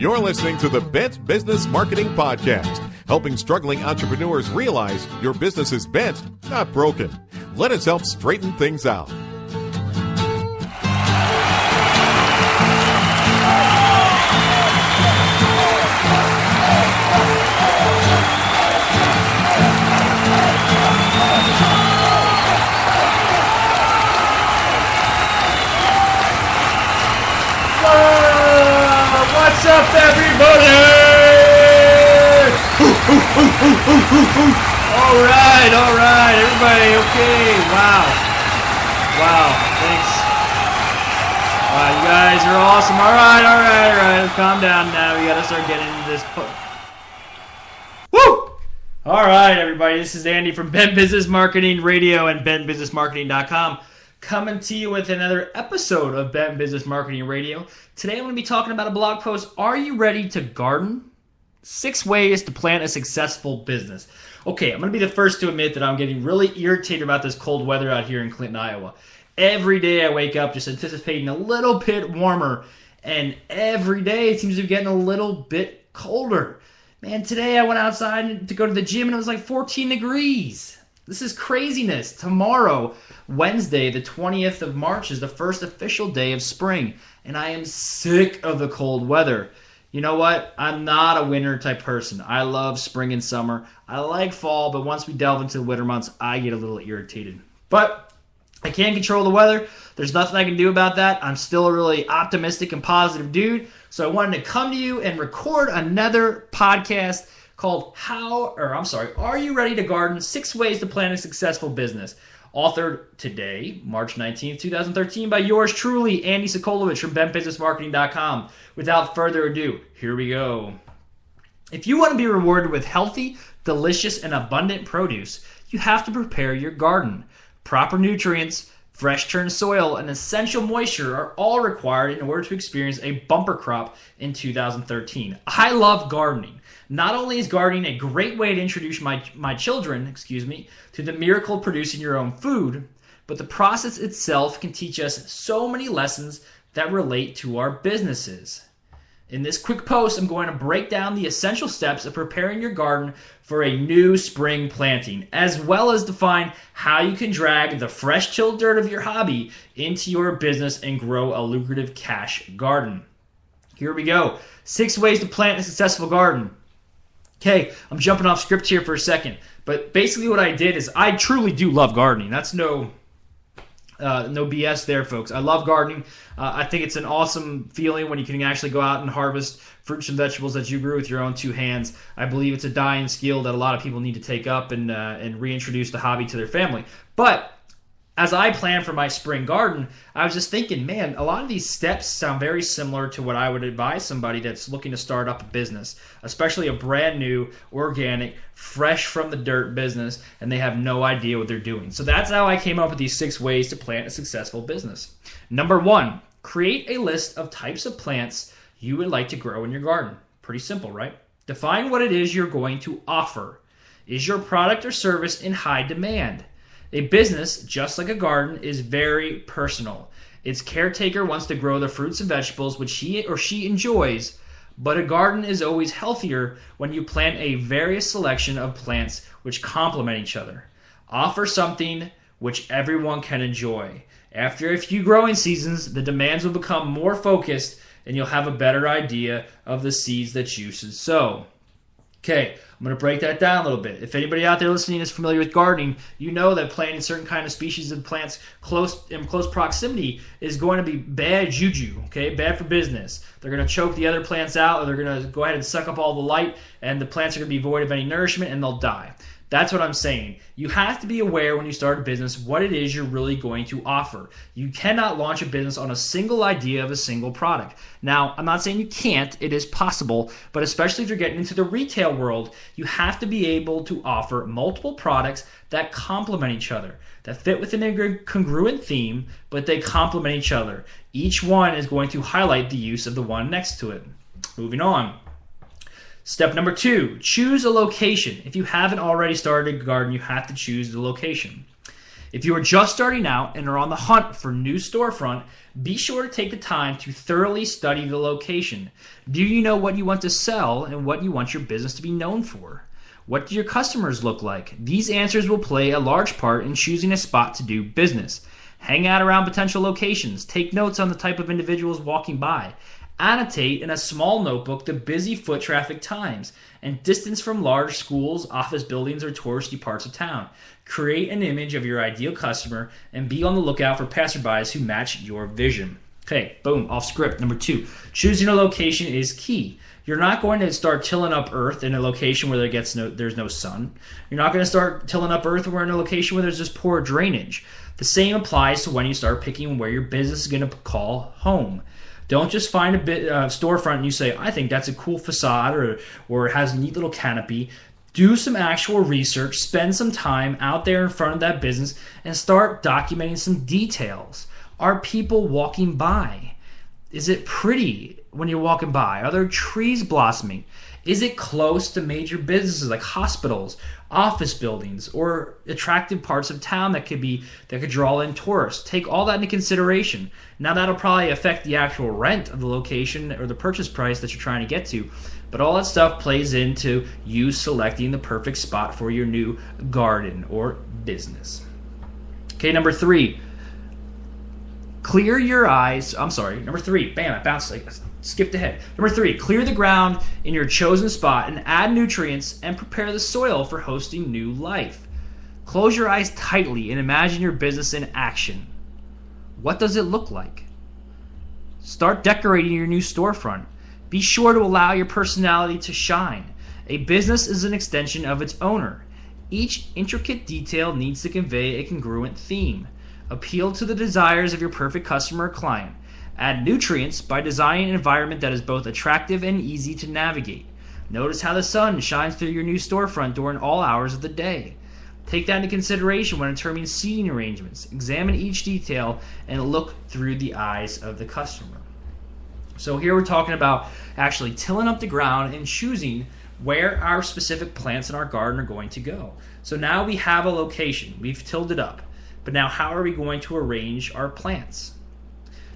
You're listening to the Bent Business Marketing Podcast, helping struggling entrepreneurs realize your business is bent, not broken. Let us help straighten things out. What's up, everybody? All right, everybody, okay, wow, thanks. Wow, you guys are awesome. All right, calm down now, we gotta start getting into this. Woo! All right, everybody, this is Andy from Bent Business Marketing Radio and BentBusinessMarketing.com. Coming to you with another episode of Bent Business Marketing Radio. Today I'm going to be talking about a blog post, Are You Ready to Garden? 6 Ways to Plant a Successful Business. Okay, I'm going to be the first to admit that I'm getting really irritated about this cold weather out here in Clinton, Iowa. Every day I wake up just anticipating a little bit warmer, and every day it seems to be getting a little bit colder. Man, today I went outside to go to the gym and it was like 14 degrees. This is craziness. Tomorrow, Wednesday, the 20th of March, is the first official day of spring, and I am sick of the cold weather. You know what? I'm not a winter type person. I love spring and summer. I like fall, but once we delve into the winter months, I get a little irritated. But I can't control the weather. There's nothing I can do about that. I'm still a really optimistic and positive dude, so I wanted to come to you and record another podcast called Are You Ready to Garden? 6 Ways to Plant a Successful Business. Authored today, March 19th, 2013, by yours truly, Andy Sokolovich from BentBusinessMarketing.com. Without further ado, here we go. If you want to be rewarded with healthy, delicious, and abundant produce, you have to prepare your garden. Proper nutrients, fresh turned soil, and essential moisture are all required in order to experience a bumper crop in 2013. I love gardening. Not only is gardening a great way to introduce my children, to the miracle of producing your own food, but the process itself can teach us so many lessons that relate to our businesses. In this quick post, I'm going to break down the essential steps of preparing your garden for a new spring planting, as well as define how you can drag the fresh tilled dirt of your hobby into your business and grow a lucrative cash garden. Here we go. 6 ways to plant a successful garden. Okay, I'm jumping off script here for a second, but basically what I did is I truly do love gardening. That's no BS there, folks. I love gardening. I think it's an awesome feeling when you can actually go out and harvest fruits and vegetables that you grew with your own 2 hands. I believe it's a dying skill that a lot of people need to take up and reintroduce the hobby to their family. But as I planned for my spring garden, I was just thinking, man, a lot of these steps sound very similar to what I would advise somebody that's looking to start up a business, especially a brand new, organic, fresh from the dirt business, and they have no idea what they're doing. So that's how I came up with these 6 ways to plant a successful business. Number 1, create a list of types of plants you would like to grow in your garden. Pretty simple, right? Define what it is you're going to offer. Is your product or service in high demand? A business, just like a garden, is very personal. Its caretaker wants to grow the fruits and vegetables which he or she enjoys, but a garden is always healthier when you plant a various selection of plants which complement each other. Offer something which everyone can enjoy. After a few growing seasons, the demands will become more focused and you'll have a better idea of the seeds that you should sow. Okay, I'm going to break that down a little bit. If anybody out there listening is familiar with gardening, you know that planting certain kind of species of plants in close proximity is going to be bad juju, okay? Bad for business. They're going to choke the other plants out, or they're going to go ahead and suck up all the light, and the plants are going to be void of any nourishment, and they'll die. That's what I'm saying. You have to be aware when you start a business what it is you're really going to offer. You cannot launch a business on a single idea of a single product. Now, I'm not saying you can't. It is possible. But especially if you're getting into the retail world, you have to be able to offer multiple products that complement each other, that fit within a congruent theme, but they complement each other. Each one is going to highlight the use of the one next to it. Moving on. Step number 2, choose a location. If you haven't already started a garden, you have to choose the location. If you are just starting out and are on the hunt for a new storefront, be sure to take the time to thoroughly study the location. Do you know what you want to sell and what you want your business to be known for? What do your customers look like? These answers will play a large part in choosing a spot to do business. Hang out around potential locations. Take notes on the type of individuals walking by. Annotate in a small notebook the busy foot traffic times and distance from large schools, office buildings, or touristy parts of town. Create an image of your ideal customer and be on the lookout for passerbys who match your vision. Okay, boom, off script. Number 2, choosing a location is key. You're not going to start tilling up earth in a location where there's no sun. You're not going to start tilling up earth where in a location where there's just poor drainage. The same applies to when you start picking where your business is going to call home. Don't just find a storefront and you say, I think that's a cool facade or it has a neat little canopy. Do some actual research, spend some time out there in front of that business and start documenting some details. Are people walking by? Is it pretty when you're walking by? Are there trees blossoming? Is it close to major businesses like hospitals, office buildings, or attractive parts of town that could draw in tourists? Take all that into consideration. Now that'll probably affect the actual rent of the location or the purchase price that you're trying to get to. But all that stuff plays into you selecting the perfect spot for your new garden or business. Okay, number 3. Clear your eyes. I'm sorry. Number 3. Bam, I bounced. Skipped ahead. Number 3, clear the ground in your chosen spot and add nutrients and prepare the soil for hosting new life. Close your eyes tightly and imagine your business in action. What does it look like? Start decorating your new storefront. Be sure to allow your personality to shine. A business is an extension of its owner. Each intricate detail needs to convey a congruent theme. Appeal to the desires of your perfect customer or client. Add nutrients by designing an environment that is both attractive and easy to navigate. Notice how the sun shines through your new storefront during all hours of the day. Take that into consideration when determining seating arrangements. Examine each detail and look through the eyes of the customer. So here we're talking about actually tilling up the ground and choosing where our specific plants in our garden are going to go. So now we have a location. We've tilled it up. But now how are we going to arrange our plants?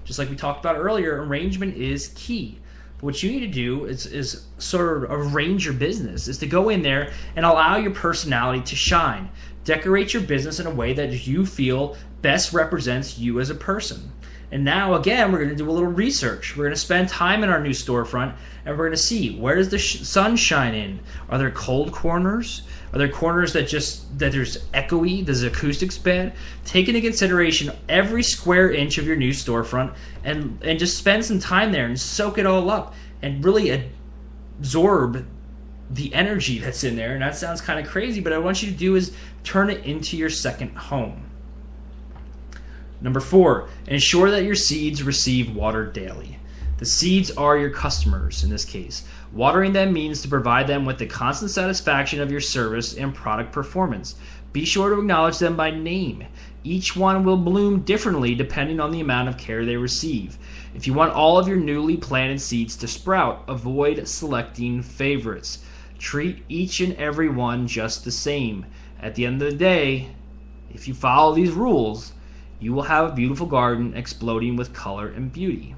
Just like we talked about earlier, arrangement is key. But what you need to do is sort of arrange your business, is to go in there and allow your personality to shine. Decorate your business in a way that you feel best represents you as a person. And now, again, we're going to do a little research. We're going to spend time in our new storefront, and we're going to see, where does the sun shine in? Are there cold corners? Are there corners that there's echoey? Does the acoustics bad? Take into consideration every square inch of your new storefront and just spend some time there and soak it all up and really absorb the energy that's in there. And that sounds kind of crazy, but what I want you to do is turn it into your second home. Number 4, ensure that your seeds receive water daily. The seeds are your customers in this case. Watering them means to provide them with the constant satisfaction of your service and product performance. Be sure to acknowledge them by name. Each one will bloom differently depending on the amount of care they receive. If you want all of your newly planted seeds to sprout, avoid selecting favorites. Treat each and every one just the same. At the end of the day, if you follow these rules, you will have a beautiful garden exploding with color and beauty.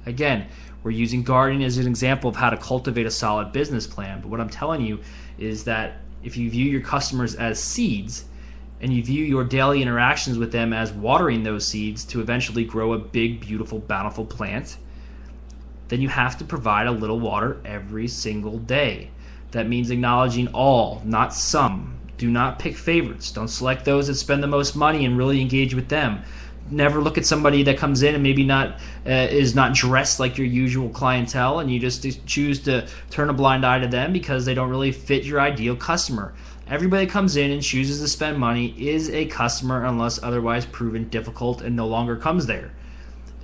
Again, we're using gardening as an example of how to cultivate a solid business plan, but what I'm telling you is that if you view your customers as seeds and you view your daily interactions with them as watering those seeds to eventually grow a big, beautiful, bountiful plant, then you have to provide a little water every single day. That means acknowledging all, not some. Do not pick favorites. Don't select those that spend the most money and really engage with them. Never look at somebody that comes in and maybe is not dressed like your usual clientele, and you just choose to turn a blind eye to them because they don't really fit your ideal customer. Everybody that comes in and chooses to spend money is a customer unless otherwise proven difficult and no longer comes there.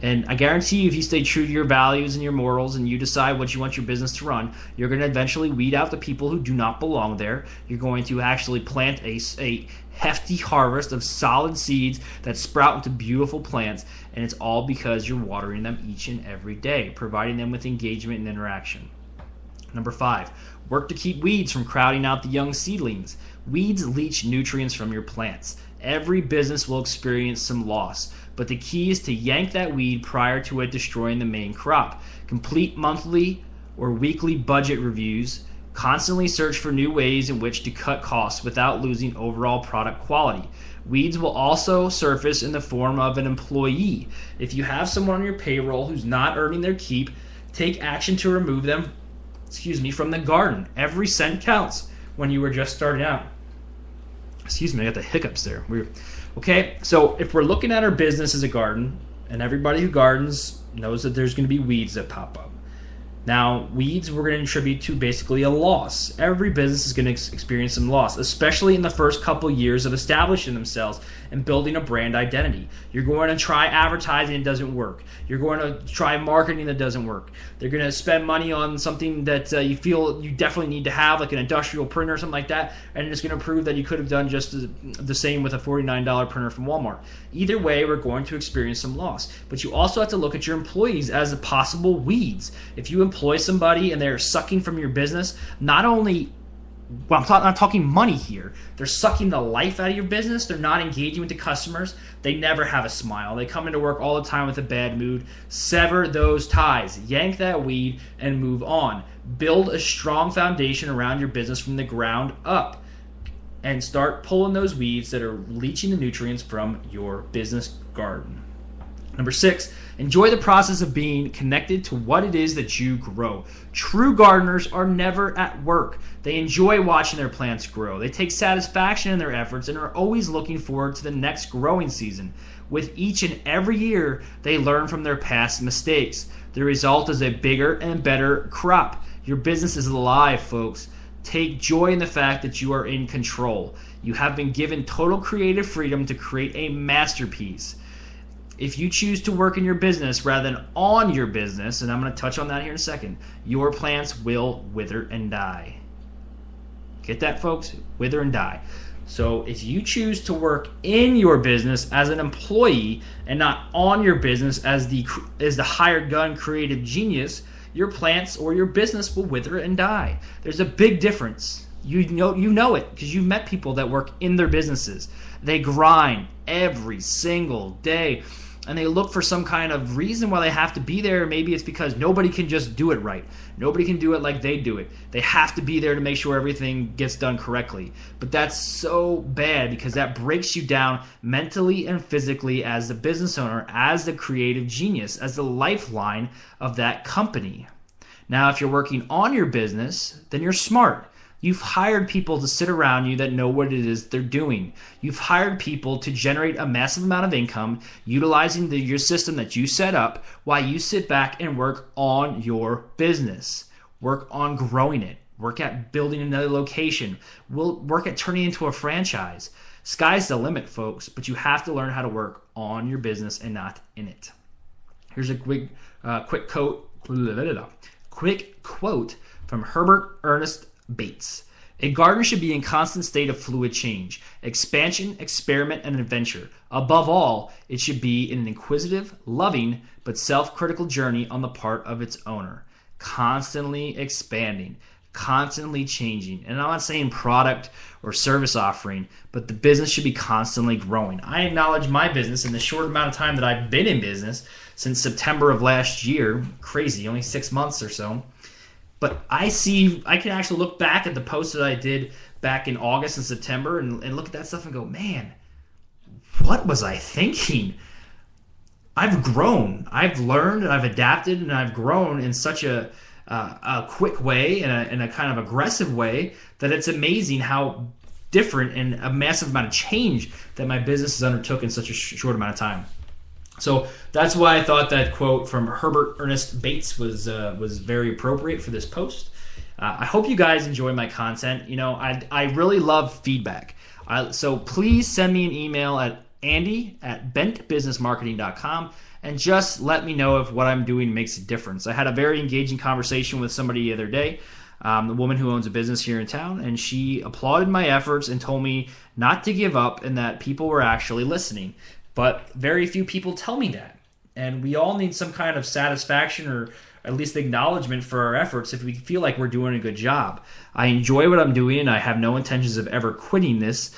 And I guarantee you, if you stay true to your values and your morals and you decide what you want your business to run, you're going to eventually weed out the people who do not belong there. You're going to actually plant a hefty harvest of solid seeds that sprout into beautiful plants, and it's all because you're watering them each and every day, providing them with engagement and interaction. Number 5, work to keep weeds from crowding out the young seedlings. Weeds leach nutrients from your plants. Every business will experience some loss, but the key is to yank that weed prior to it destroying the main crop. Complete monthly or weekly budget reviews. Constantly search for new ways in which to cut costs without losing overall product quality. Weeds will also surface in the form of an employee. If you have someone on your payroll who's not earning their keep, take action to remove them, from the garden. Every cent counts when you were just starting out. I got the hiccups there. Okay, so if we're looking at our business as a garden, and everybody who gardens knows that there's going to be weeds that pop up. Now, weeds we're going to attribute to basically a loss. Every business is going to experience some loss, especially in the first couple years of establishing themselves and building a brand identity. You're going to try advertising, it doesn't work. You're going to try marketing, that doesn't work. They're going to spend money on something that you feel you definitely need to have, like an industrial printer or something like that, and it's going to prove that you could have done just the same with a $49 printer from Walmart. Either way, we're going to experience some loss. But you also have to look at your employees as possible weeds. If you employ somebody and they're sucking from your business, not only, I'm not talking money here, they're sucking the life out of your business, they're not engaging with the customers, they never have a smile, they come into work all the time with a bad mood. Sever those ties, yank that weed, and move on. Build a strong foundation around your business from the ground up, and start pulling those weeds that are leaching the nutrients from your business garden. Number 6, enjoy the process of being connected to what it is that you grow. True gardeners are never at work. They enjoy watching their plants grow. They take satisfaction in their efforts and are always looking forward to the next growing season. With each and every year, they learn from their past mistakes. The result is a bigger and better crop. Your business is alive, folks. Take joy in the fact that you are in control. You have been given total creative freedom to create a masterpiece. If you choose to work in your business rather than on your business, and I'm going to touch on that here in a second, your plants will wither and die. Get that, folks? Wither and die. So if you choose to work in your business as an employee and not on your business as the hired gun creative genius, your plants or your business will wither and die. There's a big difference. You know it because you've met people that work in their businesses. They grind every single day, and they look for some kind of reason why they have to be there. Maybe it's because nobody can just do it right. Nobody can do it like they do it. They have to be there to make sure everything gets done correctly. But that's so bad because that breaks you down mentally and physically as the business owner, as the creative genius, as the lifeline of that company. Now, if you're working on your business, then you're smart. You've hired people to sit around you that know what it is they're doing. You've hired people to generate a massive amount of income utilizing your system that you set up while you sit back and work on your business. Work on growing it. Work at building another location. Work at turning it into a franchise. Sky's the limit, folks, but you have to learn how to work on your business and not in it. Here's a quick quote from Herbert Ernest Bates. A gardener should be in constant state of fluid change, expansion, experiment, and adventure. Above all, it should be in an inquisitive, loving, but self-critical journey on the part of its owner. Constantly expanding, constantly changing. And I'm not saying product or service offering, but the business should be constantly growing. I acknowledge my business in the short amount of time that I've been in business since September of last year. Crazy, only 6 months or so. But I can actually look back at the posts that I did back in August and September and look at that stuff and go, man, what was I thinking? I've grown. I've learned and I've adapted and I've grown in such a quick way and a kind of aggressive way that it's amazing how different and a massive amount of change that my business has undertook in such a short amount of time. So that's why I thought that quote from Herbert Ernest Bates was very appropriate for this post. I hope you guys enjoy my content. You know, I really love feedback. So please send me an email at andy@bentbusinessmarketing.com and just let me know if what I'm doing makes a difference. I had a very engaging conversation with somebody the other day, the woman who owns a business here in town, and she applauded my efforts and told me not to give up and that people were actually listening. But very few people tell me that. And we all need some kind of satisfaction at least acknowledgement for our efforts if we feel like we're doing a good job. I enjoy what I'm doing. I have no intentions of ever quitting this,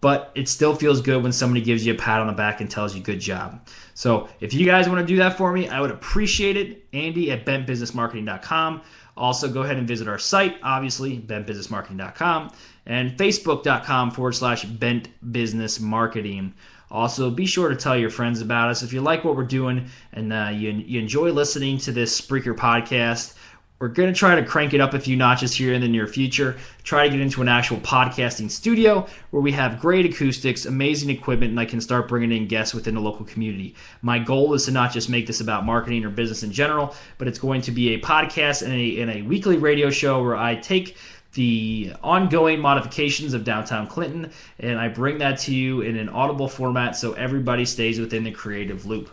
but it still feels good when somebody gives you a pat on the back and tells you good job. So if you guys want to do that for me, I would appreciate it. Andy at bentbusinessmarketing.com. Also, go ahead and visit our site, obviously, bentbusinessmarketing.com, and facebook.com/bentbusinessmarketing. Also, be sure to tell your friends about us. If you like what we're doing and you enjoy listening to this Spreaker podcast, we're going to try to crank it up a few notches here in the near future, try to get into an actual podcasting studio where we have great acoustics, amazing equipment, and I can start bringing in guests within the local community. My goal is to not just make this about marketing or business in general, but it's going to be a podcast and a weekly radio show where I take the ongoing modifications of downtown Clinton and I bring that to you in an audible format so everybody stays within the creative loop.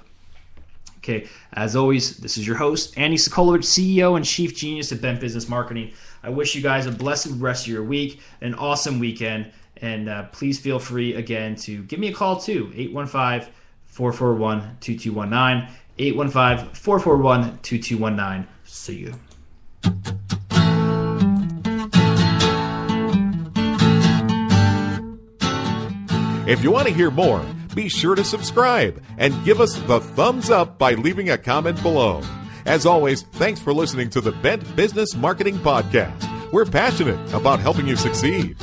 Okay, as always, this is your host, Andy Sokolovich, CEO and Chief Genius at Bent Business Marketing. I wish you guys a blessed rest of your week, an awesome weekend, and please feel free, again, to give me a call, too, 815-441-2219, 815-441-2219. See you. If you want to hear more, be sure to subscribe and give us the thumbs up by leaving a comment below. As always, thanks for listening to the Bent Business Marketing Podcast. We're passionate about helping you succeed.